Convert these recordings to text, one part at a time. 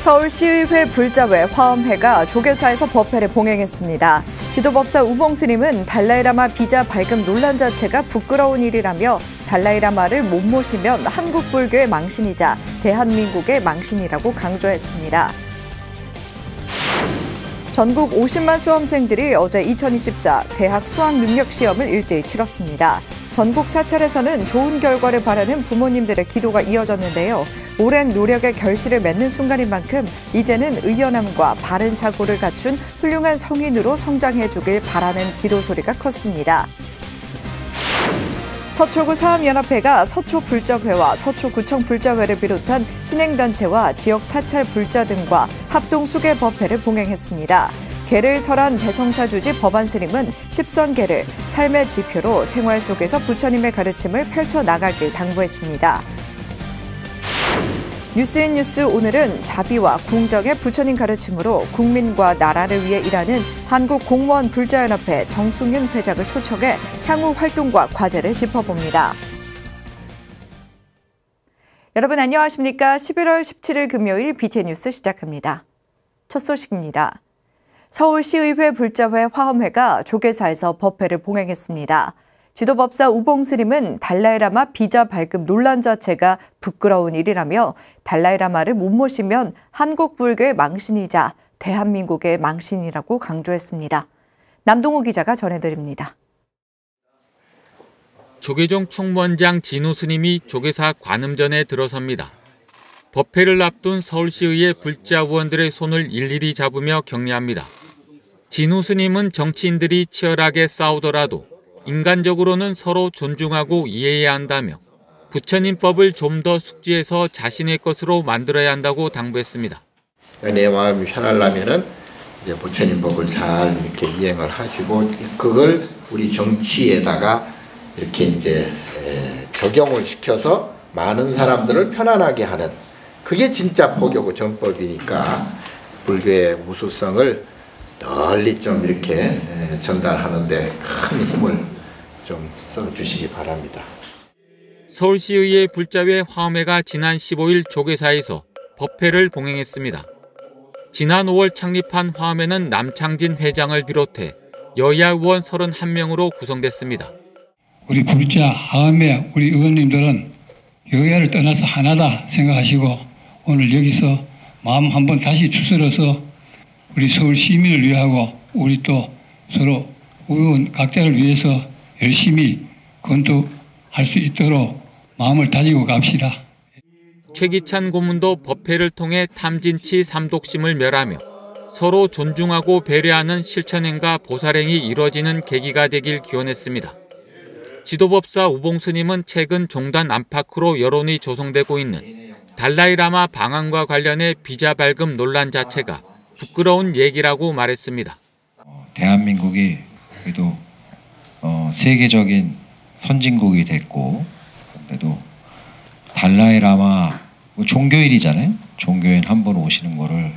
서울시의회 불자회 화엄회가 조계사에서 법회를 봉행했습니다. 지도법사 우봉스님은 달라이라마 비자 발급 논란 자체가 부끄러운 일이라며 달라이라마를 못 모시면 한국 불교의 망신이자 대한민국의 망신이라고 강조했습니다. 전국 50만 수험생들이 어제 2024 대학 수학능력시험을 일제히 치렀습니다. 전국 사찰에서는 좋은 결과를 바라는 부모님들의 기도가 이어졌는데요. 오랜 노력의 결실을 맺는 순간인 만큼 이제는 의연함과 바른 사고를 갖춘 훌륭한 성인으로 성장해주길 바라는 기도 소리가 컸습니다. 서초구 사암연합회가 서초불자회와 서초구청불자회를 비롯한 신행단체와 지역 사찰 불자 등과 합동 수계법회를 봉행했습니다. 계를 설한 대성사주지 법안스님은 십선계를 삶의 지표로 생활 속에서 부처님의 가르침을 펼쳐나가길 당부했습니다. 뉴스인뉴스 오늘은 자비와 공정의 부처님 가르침으로 국민과 나라를 위해 일하는 한국공무원불자연합회 정승윤 회장을 초청해 향후 활동과 과제를 짚어봅니다. 여러분 안녕하십니까? 11월 17일 금요일 BTN 뉴스 시작합니다. 첫 소식입니다. 서울시의회 불자회 화엄회가 조계사에서 법회를 봉행했습니다. 지도법사 우봉스님은 달라이라마 비자 발급 논란 자체가 부끄러운 일이라며 달라이라마를 못 모시면 한국 불교의 망신이자 대한민국의 망신이라고 강조했습니다. 남동호 기자가 전해드립니다. 조계종 총무원장 진우 스님이 조계사 관음전에 들어섭니다. 법회를 앞둔 서울시의회 불자 의원들의 손을 일일이 잡으며 격려합니다. 진우 스님은 정치인들이 치열하게 싸우더라도 인간적으로는 서로 존중하고 이해해야 한다며 부처님법을 좀 더 숙지해서 자신의 것으로 만들어야 한다고 당부했습니다. 내 마음이 편하려면은 이제 부처님법을 잘 이렇게 이행을 하시고 그걸 우리 정치에다가 이렇게 이제 적용을 시켜서 많은 사람들을 편안하게 하는 그게 진짜 포교고 정법이니까 불교의 우수성을 널리 좀 이렇게 전달하는데 큰 힘을 좀 써주시기 바랍니다. 서울시의회 불자회 화엄회가 지난 15일 조계사에서 법회를 봉행했습니다. 지난 5월 창립한 화엄회는 남창진 회장을 비롯해 여야 의원 31명으로 구성됐습니다. 우리 불자 화엄회 우리 의원님들은 여야를 떠나서 하나다 생각하시고 오늘 여기서 마음 한번 다시 추스러서 우리 서울 시민을 위하고 우리 또 서로 의원 각자를 위해서 열심히 건투할 수 있도록 마음을 다지고 갑시다. 최기찬 고문도 법회를 통해 탐진치 삼독심을 멸하며 서로 존중하고 배려하는 실천행과 보살행이 이뤄지는 계기가 되길 기원했습니다. 지도법사 우봉스님은 최근 종단 안팎으로 여론이 조성되고 있는 달라이라마 방한과 관련해 비자 발급 논란 자체가 부끄러운 얘기라고 말했습니다. 대한민국이 그래도 세계적인 선진국이 됐고 그래도 달라이라마 종교인이잖아요. 종교인 한 분 오시는 거를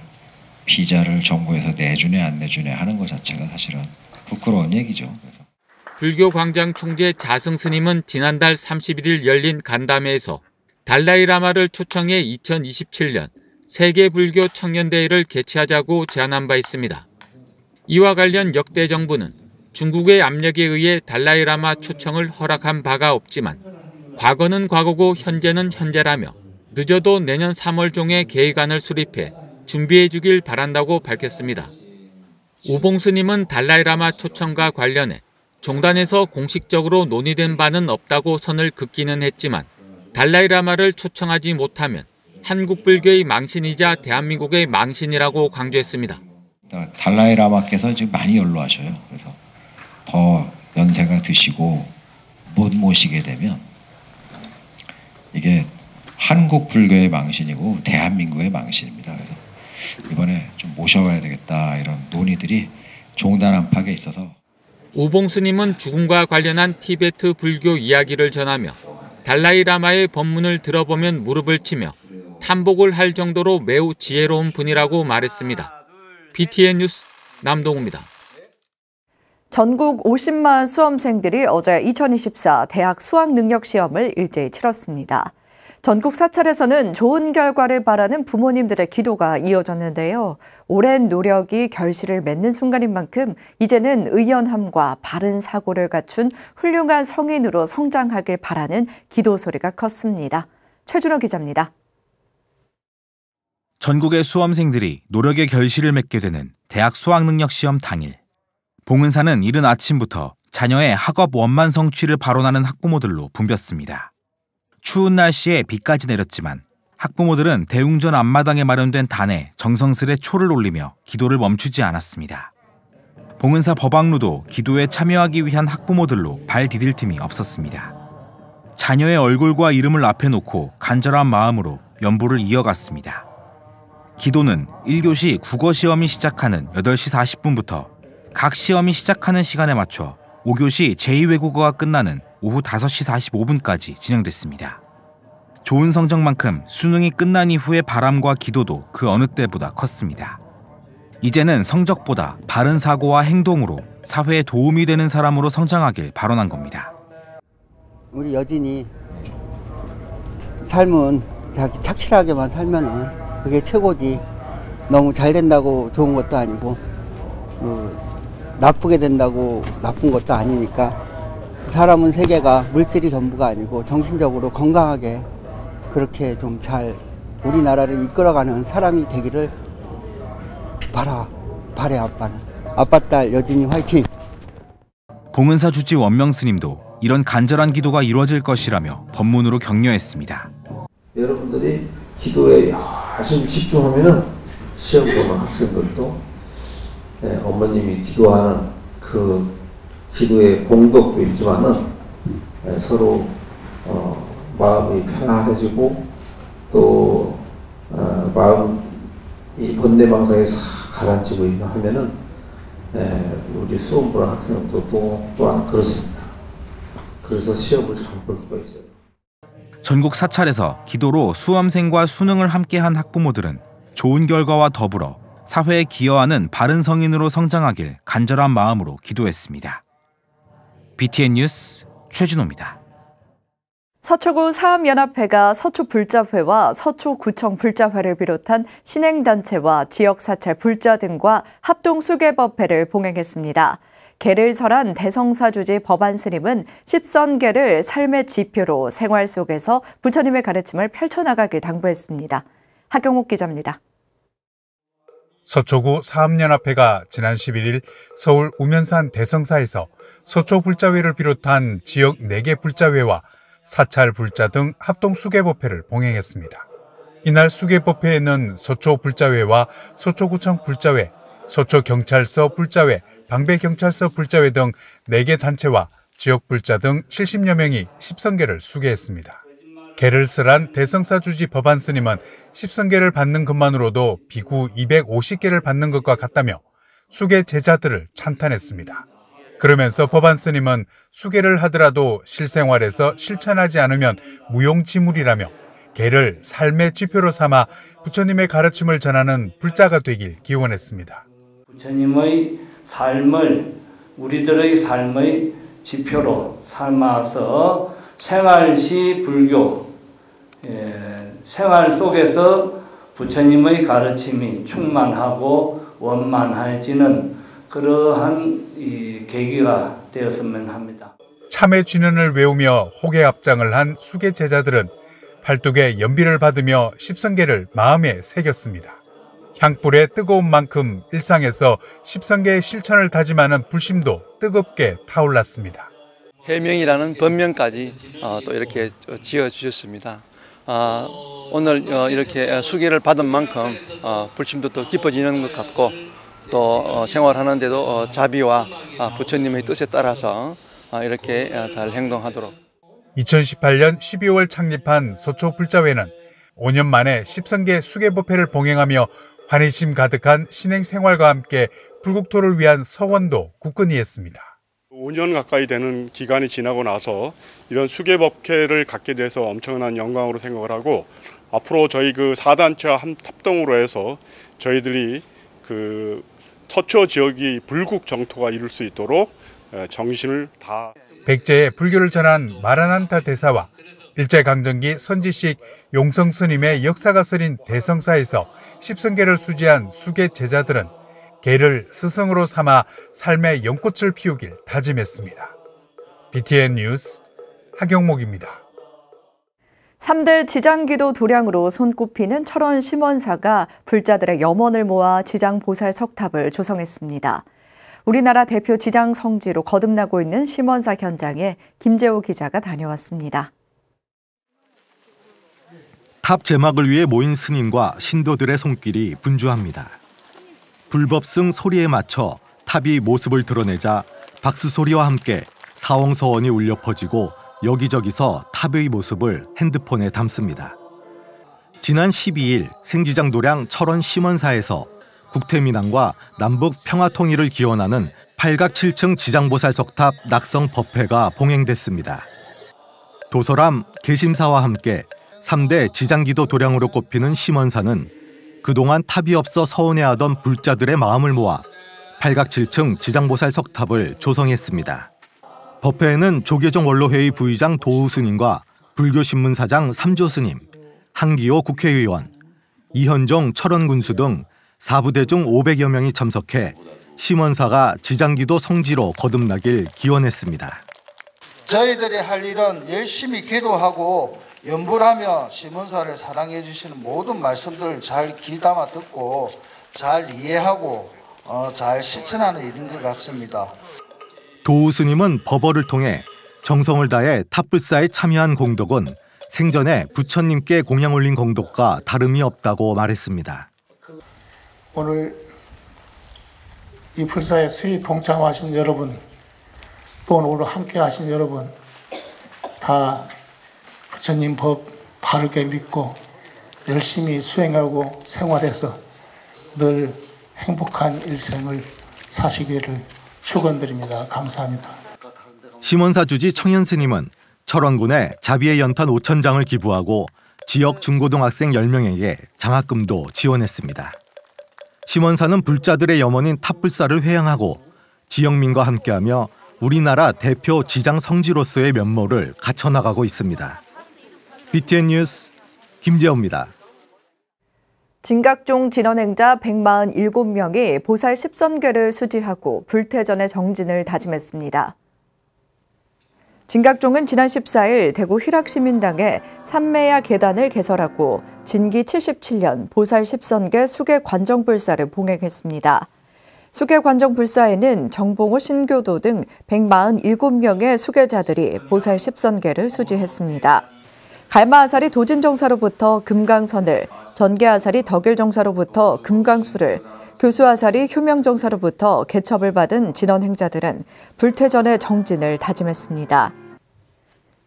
비자를 정부에서 내주네 안 내주네 하는 것 자체가 사실은 부끄러운 얘기죠. 그래서. 불교 광장 총재 자승 스님은 지난달 31일 열린 간담회에서 달라이라마를 초청해 2027년 세계불교 청년대회를 개최하자고 제안한 바 있습니다. 이와 관련 역대 정부는 중국의 압력에 의해 달라이라마 초청을 허락한 바가 없지만 과거는 과거고 현재는 현재라며 늦어도 내년 3월 중에 계획안을 수립해 준비해 주길 바란다고 밝혔습니다. 우봉스님은 달라이라마 초청과 관련해 종단에서 공식적으로 논의된 바는 없다고 선을 긋기는 했지만 달라이라마를 초청하지 못하면 한국 불교의 망신이자 대한민국의 망신이라고 강조했습니다. 달라이라마께서 지금 많이 연로하셔요. 그래서 더 연세가 드시고 못 모시게 되면 이게 한국 불교의 망신이고 대한민국의 망신입니다. 그래서 이번에 좀 모셔와야 되겠다 이런 논의들이 종단 안팎에 있어서. 우봉스님은 죽음과 관련한 티베트 불교 이야기를 전하며 달라이라마의 법문을 들어보면 무릎을 치며 탐복을 할 정도로 매우 지혜로운 분이라고 말했습니다. BTN 뉴스 남동우입니다. 전국 50만 수험생들이 어제 2024 대학 수학능력시험을 일제히 치렀습니다. 전국 사찰에서는 좋은 결과를 바라는 부모님들의 기도가 이어졌는데요. 오랜 노력이 결실을 맺는 순간인 만큼 이제는 의연함과 바른 사고를 갖춘 훌륭한 성인으로 성장하길 바라는 기도 소리가 컸습니다. 최준호 기자입니다. 전국의 수험생들이 노력의 결실을 맺게 되는 대학 수학능력시험 당일. 봉은사는 이른 아침부터 자녀의 학업 원만 성취를 발언하는 학부모들로 붐볐습니다. 추운 날씨에 비까지 내렸지만 학부모들은 대웅전 앞마당에 마련된 단에 정성스레 초를 올리며 기도를 멈추지 않았습니다. 봉은사 법학루도 기도에 참여하기 위한 학부모들로 발 디딜 틈이 없었습니다. 자녀의 얼굴과 이름을 앞에 놓고 간절한 마음으로 연보를 이어갔습니다. 기도는 1교시 국어시험이 시작하는 8시 40분부터 각 시험이 시작하는 시간에 맞춰 5교시 제2외국어가 끝나는 오후 5시 45분까지 진행됐습니다. 좋은 성적만큼 수능이 끝난 이후의 바람과 기도도 그 어느 때보다 컸습니다. 이제는 성적보다 바른 사고와 행동으로 사회에 도움이 되는 사람으로 성장하길 발언한 겁니다. 우리 여진이 삶은 자기 착실하게만 살면은 그게 최고지. 너무 잘 된다고 좋은 것도 아니고 나쁘게 된다고 나쁜 것도 아니니까 사람은 세계가 물질이 전부가 아니고 정신적으로 건강하게 그렇게 좀 잘 우리나라를 이끌어가는 사람이 되기를 바래 아빠는. 아빠 딸 여진이 화이팅! 봉은사 주지 원명 스님도 이런 간절한 기도가 이루어질 것이라며 법문으로 격려했습니다. 여러분들이 기도에 열심히 집중하면은 시험 보는 학생들도 어머님이 기도하는 그 기도의 공덕도 있지만은 서로 마음이 편안해지고 또 마음이 번뇌망상에 싹 가라앉히고 있나 하면은 우리 수험 보는 학생들도 또한 그렇습니다. 그래서 시험을 잘 볼 수가 있어요. 전국 사찰에서 기도로 수험생과 수능을 함께한 학부모들은 좋은 결과와 더불어 사회에 기여하는 바른 성인으로 성장하길 간절한 마음으로 기도했습니다. BTN 뉴스 최준호입니다. 서초구 사암연합회가 서초불자회와 서초구청 불자회를 비롯한 신행단체와 지역사찰 불자 등과 합동수계법회를 봉행했습니다. 개를 설한 대성사주지 법안스님은 십선계를 삶의 지표로 생활 속에서 부처님의 가르침을 펼쳐나가길 당부했습니다. 하경옥 기자입니다. 서초구 사암연합회가 지난 11일 서울 우면산 대성사에서 서초불자회를 비롯한 지역 4개 불자회와 사찰 불자 등 합동수계법회를 봉행했습니다. 이날 수계법회에는 서초불자회와 서초구청 불자회, 서초경찰서 불자회, 방배경찰서 불자회 등 4개 단체와 지역 불자 등 70여 명이 십선계를 수계했습니다. 개를 설한 대성사주지 법안스님은 십선계를 받는 것만으로도 비구 250개를 받는 것과 같다며 수계 제자들을 찬탄했습니다. 그러면서 법안스님은 수계를 하더라도 실생활에서 실천하지 않으면 무용지물이라며 개를 삶의 지표로 삼아 부처님의 가르침을 전하는 불자가 되길 기원했습니다. 부처님의 삶을 우리들의 삶의 지표로 삼아서 생활시 불교, 생활 속에서 부처님의 가르침이 충만하고 원만해지는 그러한 계기가 되었으면 합니다. 참회 진언을 외우며 호계 합장을 한 수계 제자들은 팔뚝에 연비를 받으며 십선계를 마음에 새겼습니다. 향불의 뜨거운 만큼 일상에서 십선계의 실천을 다짐하는 불심도 뜨겁게 타올랐습니다. 해명이라는 법명까지 또 이렇게 지어주셨습니다. 오늘 이렇게 수계를 받은 만큼 불심도 더 깊어지는 것 같고 또 생활하는데도 자비와 부처님의 뜻에 따라서 이렇게 잘 행동하도록. 2018년 12월 창립한 서초불자회는 5년 만에 십선계 수계법회를 봉행하며 환희심 가득한 신행 생활과 함께 불국토를 위한 서원도 굳건히 했습니다. 5년 가까이 되는 기간이 지나고 나서 이런 수계법회를 갖게 돼서 엄청난 영광으로 생각을 하고 앞으로 저희 그 4단체와 합동으로 해서 저희들이 그 서초 지역이 불국 정토가 이룰 수 있도록 정신을 다. 백제의 불교를 전한 마라난타 대사와 일제강점기 선지식 용성스님의 역사가 쓰린 대성사에서 십성계를 수지한 수계 제자들은 개를 스승으로 삼아 삶의 연꽃을 피우길 다짐했습니다. BTN 뉴스 하경목입니다. 3대 지장기도 도량으로 손꼽히는 철원 심원사가 불자들의 염원을 모아 지장보살 석탑을 조성했습니다. 우리나라 대표 지장 성지로 거듭나고 있는 심원사 현장에 김재호 기자가 다녀왔습니다. 탑 제막을 위해 모인 스님과 신도들의 손길이 분주합니다. 불법승 소리에 맞춰 탑이 모습을 드러내자 박수 소리와 함께 사홍서원이 울려 퍼지고 여기저기서 탑의 모습을 핸드폰에 담습니다. 지난 12일 생지장 도량 철원 심원사에서 국태민안과 남북 평화통일을 기원하는 8각 7층 지장보살 석탑 낙성 법회가 봉행됐습니다. 도서람, 개심사와 함께 3대 지장기도 도량으로 꼽히는 심원사는 그동안 탑이 없어 서운해하던 불자들의 마음을 모아 8각 7층 지장보살 석탑을 조성했습니다. 법회에는 조계종 원로회의 부의장 도우 스님과 불교신문사장 삼조 스님, 한기호 국회의원, 이현종 철원군수 등 4부대 중 500여 명이 참석해 심원사가 지장기도 성지로 거듭나길 기원했습니다. 저희들이 할 일은 열심히 기도하고 염불하며 심원사를 사랑해 주시는 모든 말씀들을 잘 귀담아 듣고 잘 이해하고 잘 실천하는 일인 것 같습니다. 도우 스님은 법어를 통해 정성을 다해 탑불사에 참여한 공덕은 생전에 부처님께 공양 올린 공덕과 다름이 없다고 말했습니다. 오늘 이 불사에 수의 동참하신 여러분, 또 오늘 함께 하신 여러분, 다 부처님 법 바르게 믿고 열심히 수행하고 생활해서 늘 행복한 일생을 사시기를 축원드립니다. 감사합니다. 심원사 주지 청현 스님은 철원군에 자비의 연탄 5,000장을 기부하고 지역 중고등학생 10명에게 장학금도 지원했습니다. 심원사는 불자들의 염원인 탑불사를 회양하고 지역민과 함께하며 우리나라 대표 지장 성지로서의 면모를 갖춰나가고 있습니다. BTN 뉴스 김재호입니다. 진각종 진언행자 147명이 보살 10선계를 수지하고 불태전의 정진을 다짐했습니다. 진각종은 지난 14일 대구 희락시민당에 삼매야 계단을 개설하고 진기 77년 보살 10선계 수계관정불사를 봉행했습니다. 수계관정불사에는 정봉호 신교도 등 147명의 수계자들이 보살 10선계를 수지했습니다. 갈마아사리 도진정사로부터 금강선을, 전계아사리 덕일정사로부터 금강수를, 교수아사리 효명정사로부터 개첩을 받은 진언행자들은 불태전의 정진을 다짐했습니다.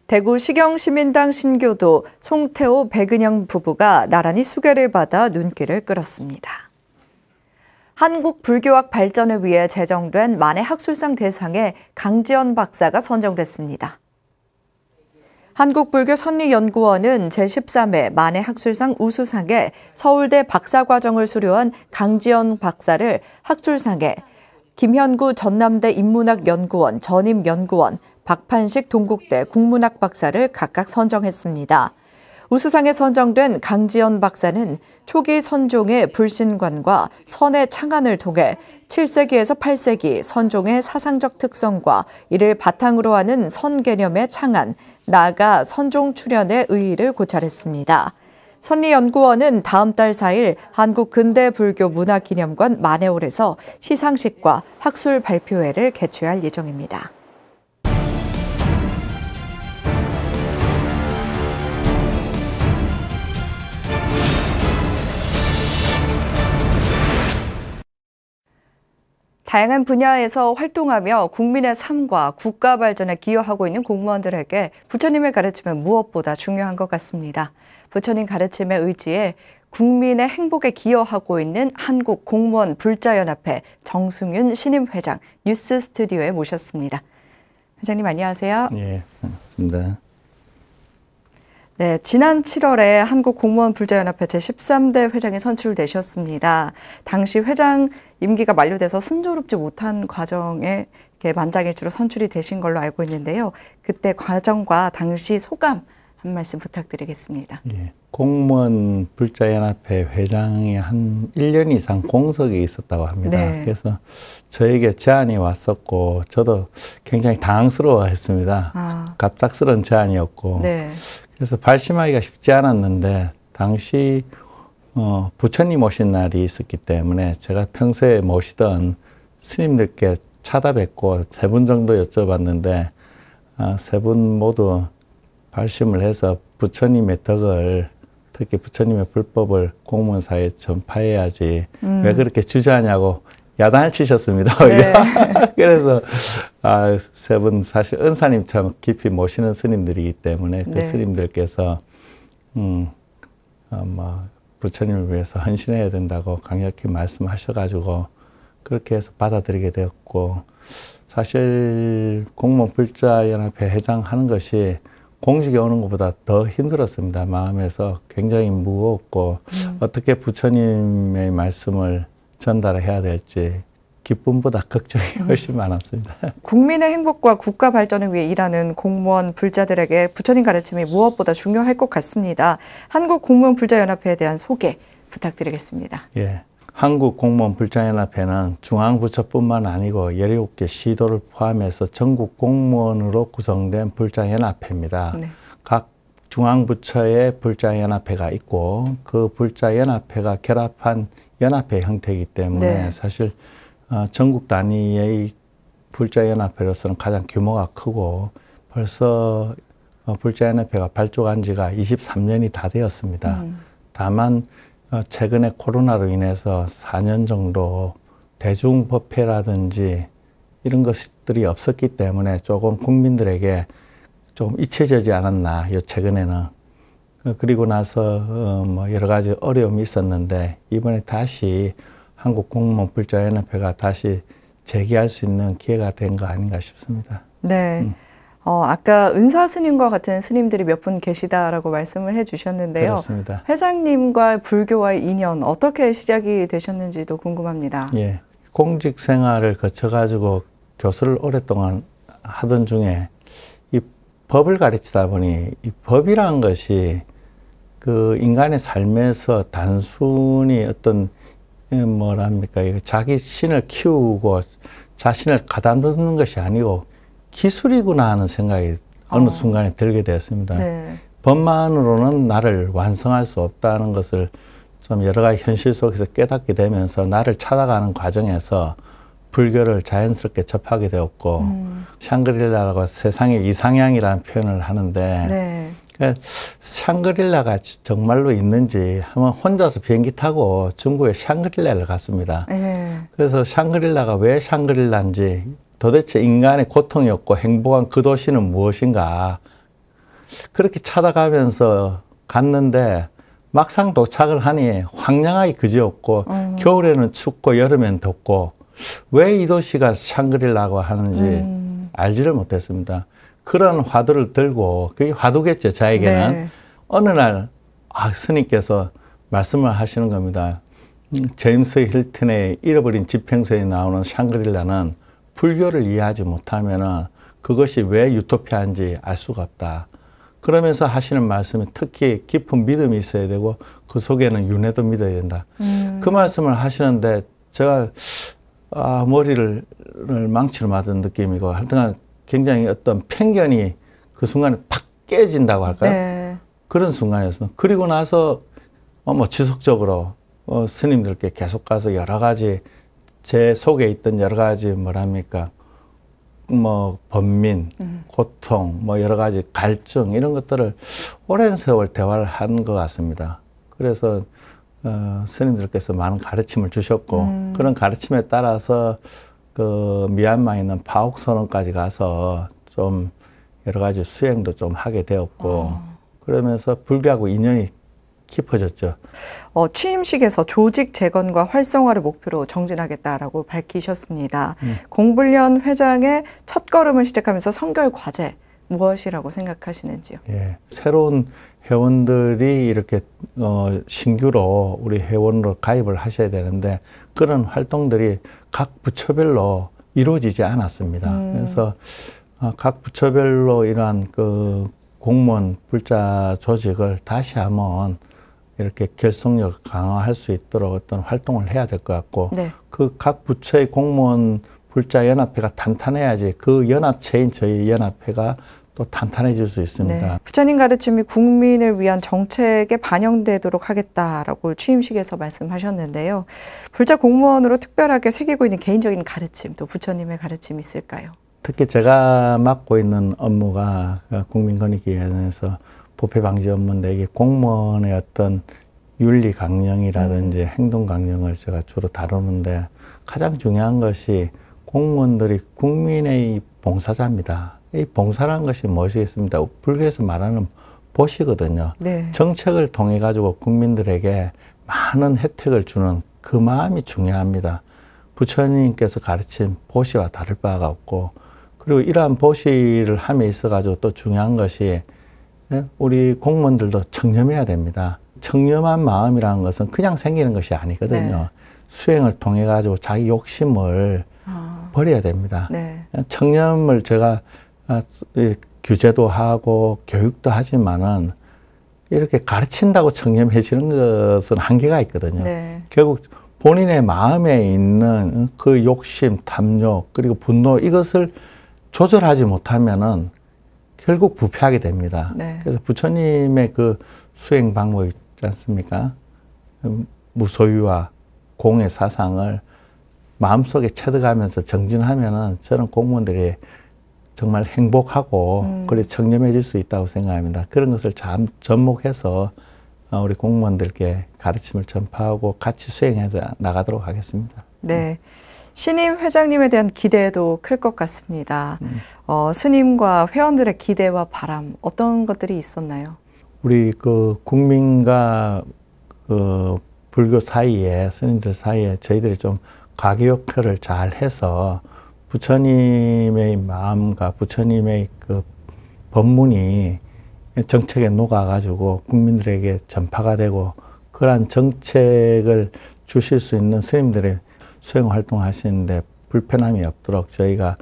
대구 시경시민당 신교도 송태호 백은영 부부가 나란히 수계를 받아 눈길을 끌었습니다. 한국 불교학 발전을 위해 제정된 만해 학술상 대상에 강지연 박사가 선정됐습니다. 한국불교선리연구원은 제13회 만해 학술상 우수상에 서울대 박사과정을 수료한 강지연 박사를 학술상에 김현구 전남대 인문학연구원 전임연구원, 박판식 동국대 국문학 박사를 각각 선정했습니다. 우수상에 선정된 강지연 박사는 초기 선종의 불신관과 선의 창안을 통해 7세기에서 8세기 선종의 사상적 특성과 이를 바탕으로 하는 선 개념의 창안, 나아가 선종 출현의 의의를 고찰했습니다. 선리연구원은 다음 달 4일 한국근대불교문화기념관 만해홀에서 시상식과 학술 발표회를 개최할 예정입니다. 다양한 분야에서 활동하며 국민의 삶과 국가 발전에 기여하고 있는 공무원들에게 부처님의 가르침은 무엇보다 중요한 것 같습니다. 부처님 가르침에 의지해 국민의 행복에 기여하고 있는 한국공무원불자연합회 정승윤 신임회장 뉴스 스튜디오에 모셨습니다. 회장님 안녕하세요. 예, 반갑습니다. 네, 지난 7월에 한국공무원불자연합회 제13대 회장에 선출되셨습니다. 당시 회장 임기가 만료돼서 순조롭지 못한 과정에 만장일치로 선출이 되신 걸로 알고 있는데요. 그때 과정과 당시 소감 한 말씀 부탁드리겠습니다. 예. 공무원 불자연합회 회장이 한 1년 이상 공석에 있었다고 합니다. 네. 그래서 저에게 제안이 왔었고 저도 굉장히 당황스러워했습니다. 갑작스러운 제안이었고 네. 그래서 발심하기가 쉽지 않았는데 당시 부처님 오신 날이 있었기 때문에 제가 평소에 모시던 스님들께 찾아뵙고 3분 정도 여쭤봤는데 3분 모두 발심을 해서 부처님의 덕을 특히 부처님의 불법을 공무원 사회에 전파해야지 왜 그렇게 주저하냐고 야단을 치셨습니다. 네. 그래서 3분 사실 은사님처럼 깊이 모시는 스님들이기 때문에 그 네. 스님들께서 부처님을 위해서 헌신해야 된다고 강력히 말씀하셔가지고 그렇게 해서 받아들이게 되었고 사실 공무원 불자연합회 회장하는 것이 공직에 오는 것보다 더 힘들었습니다. 마음에서 굉장히 무거웠고 어떻게 부처님의 말씀을 전달해야 될지 기쁨보다 걱정이 훨씬 많았습니다. 국민의 행복과 국가 발전을 위해 일하는 공무원 불자들에게 부처님 가르침이 무엇보다 중요할 것 같습니다. 한국공무원불자연합회에 대한 소개 부탁드리겠습니다. 예, 한국공무원불자연합회는 중앙부처뿐만 아니고 17개 시도를 포함해서 전국 공무원으로 구성된 불자연합회입니다. 네. 각 중앙부처에 불자연합회가 있고 그 불자연합회가 결합한 연합회 형태이기 때문에 네. 사실 전국 단위의 불자연합회로서는 가장 규모가 크고 벌써 불자연합회가 발족한 지가 23년이 다 되었습니다. 다만 최근에 코로나로 인해서 4년 정도 대중법회라든지 이런 것들이 없었기 때문에 조금 국민들에게 좀 잊혀지지 않았나, 요 최근에는. 그리고 나서 여러 가지 어려움이 있었는데 이번에 다시 한국공무원불자연합회가 다시 재기할 수 있는 기회가 된 거 아닌가 싶습니다. 네. 아까 은사 스님과 같은 스님들이 몇 분 계시다라고 말씀을 해주셨는데요. 그렇습니다. 회장님과 불교와의 인연 어떻게 시작이 되셨는지도 궁금합니다. 예, 공직 생활을 거쳐가지고 교수를 오랫동안 하던 중에 이 법을 가르치다 보니 이 법이란 것이 그 인간의 삶에서 단순히 어떤 뭐랍니까 자기 신을 키우고 자신을 가다듬는 것이 아니고 기술이구나 하는 생각이 어느 순간에 들게 되었습니다. 네. 법만으로는 나를 완성할 수 없다는 것을 좀 여러 가지 현실 속에서 깨닫게 되면서 나를 찾아가는 과정에서 불교를 자연스럽게 접하게 되었고 샹그릴라라고 세상의 이상향이라는 표현을 하는데 네. 그러니까 샹그릴라가 정말로 있는지 한번 혼자서 비행기 타고 중국의 샹그릴라를 갔습니다. 네. 그래서 샹그릴라가 왜 샹그릴라인지 도대체 인간의 고통이 없고 행복한 그 도시는 무엇인가 그렇게 찾아가면서 갔는데 막상 도착을 하니 황량하기 그지없고 겨울에는 춥고 여름엔 덥고 왜 이 도시가 샹그릴라고 하는지 알지를 못했습니다. 그런 화두를 들고 그게 화두겠죠 저에게는. 네. 어느 날 스님께서 말씀을 하시는 겁니다. 제임스 힐튼의 잃어버린 지평선에 나오는 샹그릴라는 불교를 이해하지 못하면 그것이 왜 유토피아인지 알 수가 없다. 그러면서 하시는 말씀이 특히 깊은 믿음이 있어야 되고 그 속에는 윤회도 믿어야 된다. 그 말씀을 하시는데 제가 머리를 망치로 맞은 느낌이고 하여튼 굉장히 어떤 편견이 그 순간에 팍 깨진다고 할까요? 네. 그런 순간이었습니다. 그리고 나서 지속적으로 스님들께 계속 가서 여러 가지 제 속에 있던 여러 가지 뭐랍니까 번민, 고통, 여러 가지 갈증 이런 것들을 오랜 세월 대화를 한 것 같습니다. 그래서 스님들께서 많은 가르침을 주셨고 그런 가르침에 따라서 그 미얀마에 있는 파옥선언까지 가서 좀 여러 가지 수행도 좀 하게 되었고 그러면서 불교하고 인연이 깊어졌죠. 취임식에서 조직 재건과 활성화를 목표로 정진하겠다라고 밝히셨습니다. 공불련 회장의 첫걸음을 시작하면서 선결 과제 무엇이라고 생각하시는지요? 예, 새로운 회원들이 이렇게 신규로 우리 회원으로 가입을 하셔야 되는데 그런 활동들이 각 부처별로 이루어지지 않았습니다. 그래서 각 부처별로 이러한 그 공무원 불자 조직을 다시 한번 이렇게 결속력을 강화할 수 있도록 어떤 활동을 해야 될 것 같고 네. 그 각 부처의 공무원 불자 연합회가 탄탄해야지 그 연합체인 저희 연합회가 또 탄탄해질 수 있습니다. 네. 부처님 가르침이 국민을 위한 정책에 반영되도록 하겠다라고 취임식에서 말씀하셨는데요. 불자 공무원으로 특별하게 새기고 있는 개인적인 가르침, 또 부처님의 가르침이 있을까요? 특히 제가 맡고 있는 업무가 국민권익위원회에서 부패 방지 업무인데 이게 공무원의 어떤 윤리 강령이라든지 행동 강령을 제가 주로 다루는데 가장 중요한 것이 공무원들이 국민의 봉사자입니다. 이 봉사라는 것이 무엇이겠습니까? 불교에서 말하는 보시거든요. 네. 정책을 통해 가지고 국민들에게 많은 혜택을 주는 그 마음이 중요합니다. 부처님께서 가르친 보시와 다를 바가 없고 그리고 이러한 보시를 함에 있어 가지고 또 중요한 것이 우리 공무원들도 청렴해야 됩니다. 청렴한 마음이라는 것은 그냥 생기는 것이 아니거든요. 네. 수행을 통해 가지고 자기 욕심을 버려야 됩니다. 네. 청렴을 제가 규제도 하고 교육도 하지만은 이렇게 가르친다고 청렴해지는 것은 한계가 있거든요. 네. 결국 본인의 마음에 있는 그 욕심, 탐욕, 그리고 분노 이것을 조절하지 못하면은 결국 부패하게 됩니다. 네. 그래서 부처님의 그 수행 방법이 있지 않습니까? 무소유와 공의 사상을 마음속에 체득하면서 정진하면은 저는 공무원들이 정말 행복하고 그리고 청렴해질 수 있다고 생각합니다. 그런 것을 접목해서 우리 공무원들께 가르침을 전파하고 같이 수행해 나가도록 하겠습니다. 네. 신임 회장님에 대한 기대도 클 것 같습니다. 스님과 회원들의 기대와 바람 어떤 것들이 있었나요? 우리 그 국민과 그 불교 사이에 스님들 사이에 저희들이 좀 가교 역할을 잘 해서 부처님의 마음과 부처님의 그 법문이 정책에 녹아가지고 국민들에게 전파가 되고 그러한 정책을 주실 수 있는 스님들의 수행 활동하시는데 불편함이 없도록 저희가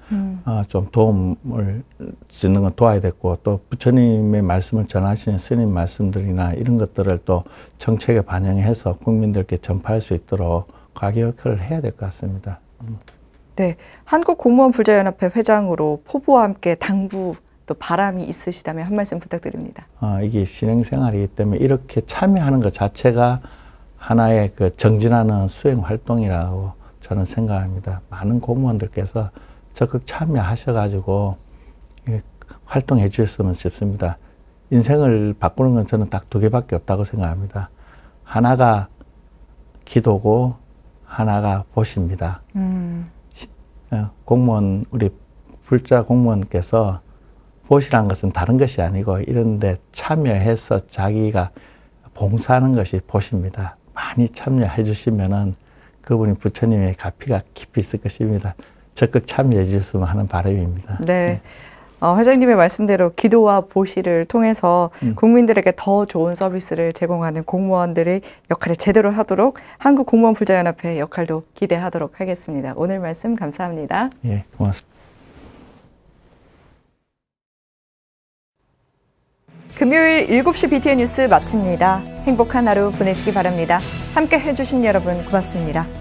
좀 도움을 주는 건 도와야 됐고 또 부처님의 말씀을 전하시는 스님 말씀들이나 이런 것들을 또 정책에 반영해서 국민들께 전파할 수 있도록 가교 역할을 해야 될 것 같습니다. 네, 한국공무원불자연합회 회장으로 포부와 함께 당부 또 바람이 있으시다면 한 말씀 부탁드립니다. 이게 신행생활이기 때문에 이렇게 참여하는 것 자체가 하나의 그 정진하는 수행 활동이라고 저는 생각합니다. 많은 공무원들께서 적극 참여하셔가지고 활동해 주셨으면 싶습니다. 인생을 바꾸는 건 저는 딱 2개밖에 없다고 생각합니다. 하나가 기도고 하나가 보시입니다. 공무원, 우리 불자 공무원께서 보시라는 것은 다른 것이 아니고 이런데 참여해서 자기가 봉사하는 것이 보시입니다. 많이 참여해 주시면은 그분이 부처님의 가피가 깊이 있을 것입니다. 적극 참여해 주셨으면 하는 바람입니다. 네. 회장님의 말씀대로 기도와 보시를 통해서 국민들에게 더 좋은 서비스를 제공하는 공무원들의 역할을 제대로 하도록 한국공무원불자연합회의 역할도 기대하도록 하겠습니다. 오늘 말씀 감사합니다. 예, 고맙습니다. 금요일 7시 BTN 뉴스 마칩니다. 행복한 하루 보내시기 바랍니다. 함께 해주신 여러분 고맙습니다.